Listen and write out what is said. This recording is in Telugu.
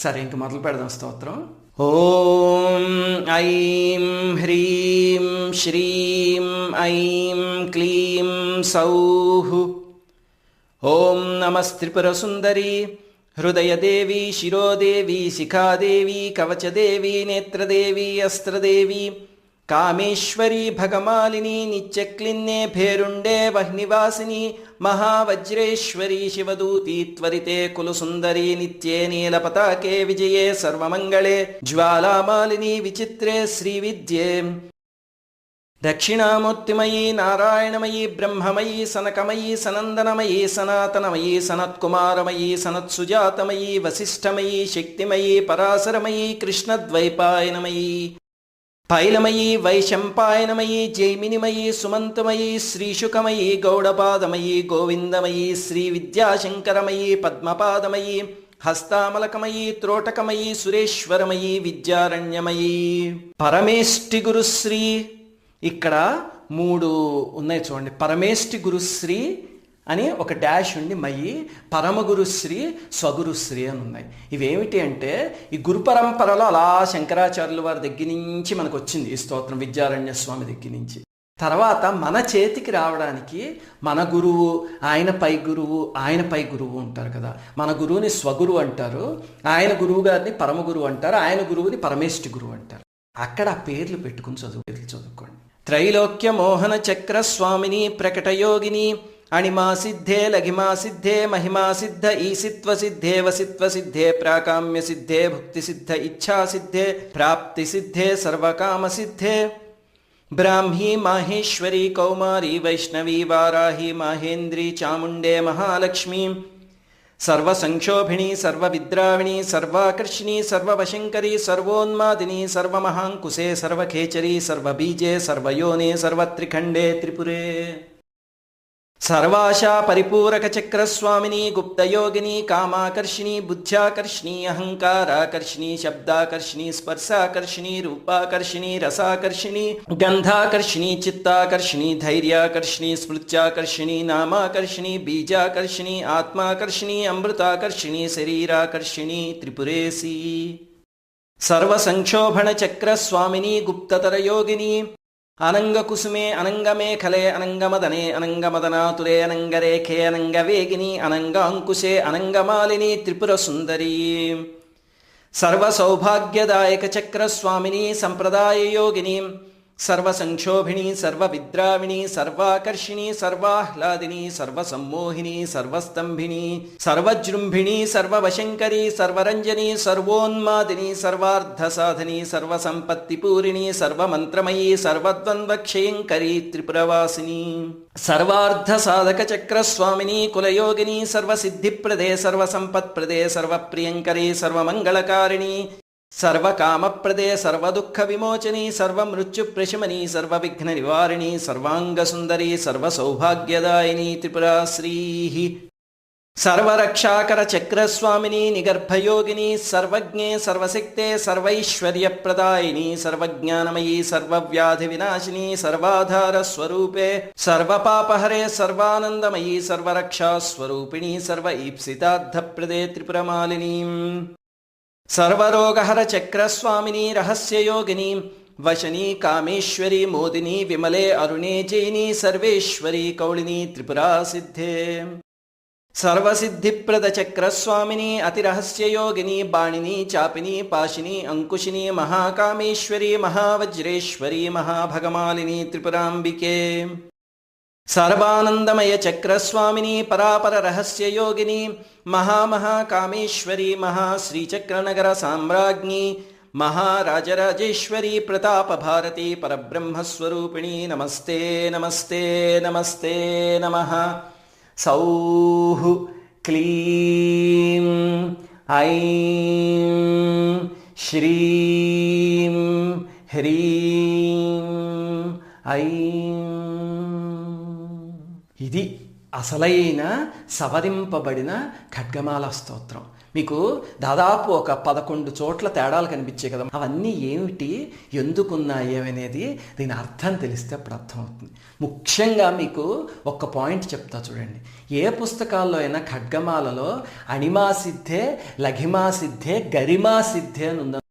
సరే, ఇంక మొదలు పెడదాం స్తోత్రం. ఓం ఐం హ్రీం శ్రీం ఐం క్లీం సౌః. ఓం నమస్త్రిపురసుందరీ హృదయదేవి శిరోదేవి శిఖాదేవి కవచదేవి నేత్రదేవి అస్త్రదేవి కామేశ్వరి భగమాలిని నిత్యక్లిన్నే భేరుండే వహ్నివాసిని మహావజ్రేశ్వరి శివదూతి త్వరితే కులసుందరి నిత్యే నీలపతాకే విజయే సర్వమంగళే జ్వాలామాలిని విచిత్రే శ్రీవిద్యే దక్షిణామూర్తిమయీ నారాయణమయీ బ్రహ్మమయీ సనకమయీ సనందనమయీ సనాతనమయీ సనత్కుమారమయీ సనత్సుజాతమయీ వశిష్ఠమయీ శక్తిమయీ పరాశరమయీ కృష్ణద్వైపాయనమయీ పైలమయీ వైశంపాయనమయీ జైమినిమయీ సుమంతమయీ శ్రీశుకమయీ గౌడపాదమయీ గోవిందమయీ శ్రీ విద్యాశంకరమయీ పద్మపాదమయీ హస్తామలకమయీ త్రోటకమయీ సురేశ్వరమయీ విద్యారణ్యమయీ పరమేష్టి గురుశ్రీ. ఇక్కడ 3 ఉన్నాయి చూడండి. పరమేష్టి గురుశ్రీ అని ఒక డాష్ ఉండి మయి, పరమగురుశ్రీ, స్వగురుశ్రీ అని ఉన్నాయి. ఇవేమిటి అంటే ఈ గురు పరంపరలో అలా శంకరాచార్యుల వారి దగ్గర నుంచి మనకు వచ్చింది ఈ స్తోత్రం, విద్యారణ్య స్వామి దగ్గర నుంచి. తర్వాత మన చేతికి రావడానికి మన గురువు, ఆయన పై గురువు, ఆయన పై గురువు ఉంటారు కదా. మన గురువుని స్వగురువు అంటారు, ఆయన గురువు గారిని పరమగురువు అంటారు, ఆయన గురువుని పరమేష్టి గురువు అంటారు. అక్కడ ఆ పేర్లు పెట్టుకుని చదువుకోండి. త్రైలోక్య మోహన చక్ర స్వామిని ప్రకటయోగిని అణిమా సిద్ధే లఘిమా సిద్ధే మహిమా సిద్ధ ఈసిత్వ సిద్ధే వసిత్వ సిద్ధే ప్రాకామ్య సిద్ధే భుక్తి సిద్ధ ఇచ్ఛా సిద్ధే ప్రాప్తి సిద్ధే సర్వకామ సిద్ధే బ్రాహ్మీ మాహేశ్వరి కౌమారి వైష్ణవీ వారాహి మాహేంద్రి చాముండే మహాలక్ష్మీ సర్వసంక్షోభిణి సర్వవిద్రావిణి సర్వాకర్షిణి సర్వవశంకరి సర్వోన్మాదిని సర్వమహాంకుశే సర్వఖేచరి సర్వబీజే సర్వయోనే సర్వత్రిఖండే త్రిపురే సర్వాశా పరిపూరక చక్రస్వామిని గుప్తయోగిని కామాకర్షిణి బుద్ధ్యాకర్షిణి అహంకారాకర్షిణి శబ్దాకర్షిణి స్పర్శాకర్షిణి రూపాకర్షిణి రసాకర్షిణి గంధాకర్షిణి చిత్తాకర్షిణి ధైర్యాకర్షిణి స్మృత్యాకర్షిణి నామాకర్షిణి బీజాకర్షిణి ఆత్మాకర్షిణి అమృతాకర్షిణి శరీరాకర్షిణి త్రిపురేసి సర్వసంక్షోభణ చక్రస్వామిని గుప్తతర యోగిని అనంగకుసుమే అనంగమేఖలే అనంగమదనే అనంగమదనాతులే అనంగరేఖే అనంగవేగిని అనంగాంకుశే అనంగమాలిని త్రిపురసుందరీ సర్వసౌభాగ్యదాయక చక్రస్వామిని సంప్రదాయయోగిని సర్వసంక్షోభిణి సర్వవిద్రావిణి సర్వాకర్షిణి సర్వాహ్లాదిని సర్వసమ్మోహిని సర్వస్తంభిని సర్వజృంభిణి సర్వవశంకరి సర్వరంజని సర్వోన్మాదిని సర్వార్థసాధని సర్వసంపత్తిపూరిణి సర్వమంత్రమయీ సర్వద్వంద్వక్షయంకరి త్రిపురవాసిని సర్వార్థసాధక చక్రస్వామిని కులయోగిని సర్వసిద్ధిప్రదే సర్వసంపత్ప్రదే సర్వప్రియంకరి సర్వమంగళకారిణి సర్వకామప్రదే సర్వదుఃఖ విమోచని సర్వమృత్యుప్రశమని సర్వవిఘ్న నివారిణి సర్వాంగసుందరి సర్వసౌభాగ్యదాయిని త్రిపురాశ్రీ సర్వరక్షాకర చక్రస్వామిని నిగర్భయోగిని సర్వజ్ఞే సర్వశక్తే సర్వైశ్వర్యప్రదాయిని సర్వజ్ఞానమయీ సర్వవ్యాధి వినాశిని సర్వాధారస్వరూపే సర్వపాపహరే సర్వానందమయీ సర్వరక్షాస్వరూపిణి సర్వ ఈప్సితార్థప్రదే త్రిపురమాలిని సర్వరోగహర చక్రస్వామిని రహస్యయోగిని వశని కామేశ్వరి మోదిని విమలే అరుణే జైని సర్వేశ్వరి కౌళిని త్రిపురా సిద్ధే సర్వసిద్ధిప్రద చక్రస్వామిని అతిరహస్యయోగిని బాణిని చాపిని పాశిని అంకుశిని మహాకామేశ్వరి మహావజ్రేశ్వరి మహాభగమాలిని త్రిపురాంబికే సర్వానందమయ చక్రస్వామిని పరాపర రహస్యయోగిని మహామహాకామేశ్వరి మహాశ్రీచక్రనగర సామ్రాజ్ఞి మహారాజరాజేశ్వరి ప్రతాపభారతి పరబ్రహ్మస్వరూపిణి నమస్తే నమస్తే నమస్తే నమః. సౌః క్లీం ఐం శ్రీం హ్రీం ఐం. ఇది అసలైన సవరింపబడిన ఖడ్గమాల స్తోత్రం. మీకు దాదాపు ఒక 11 చోట్ల తేడాలు కనిపించాయి కదా, అవన్నీ ఏమిటి, ఎందుకున్నాయి అనేది దీని అర్థం తెలిస్తే అప్పుడు అర్థమవుతుంది. ముఖ్యంగా మీకు ఒక్క పాయింట్ చెప్తా చూడండి. ఏ పుస్తకాల్లో అయినా ఖడ్గమాలలో అణిమా సిద్ధే, లఘిమా సిద్ధే, గరిమా సిద్ధే అని ఉందా?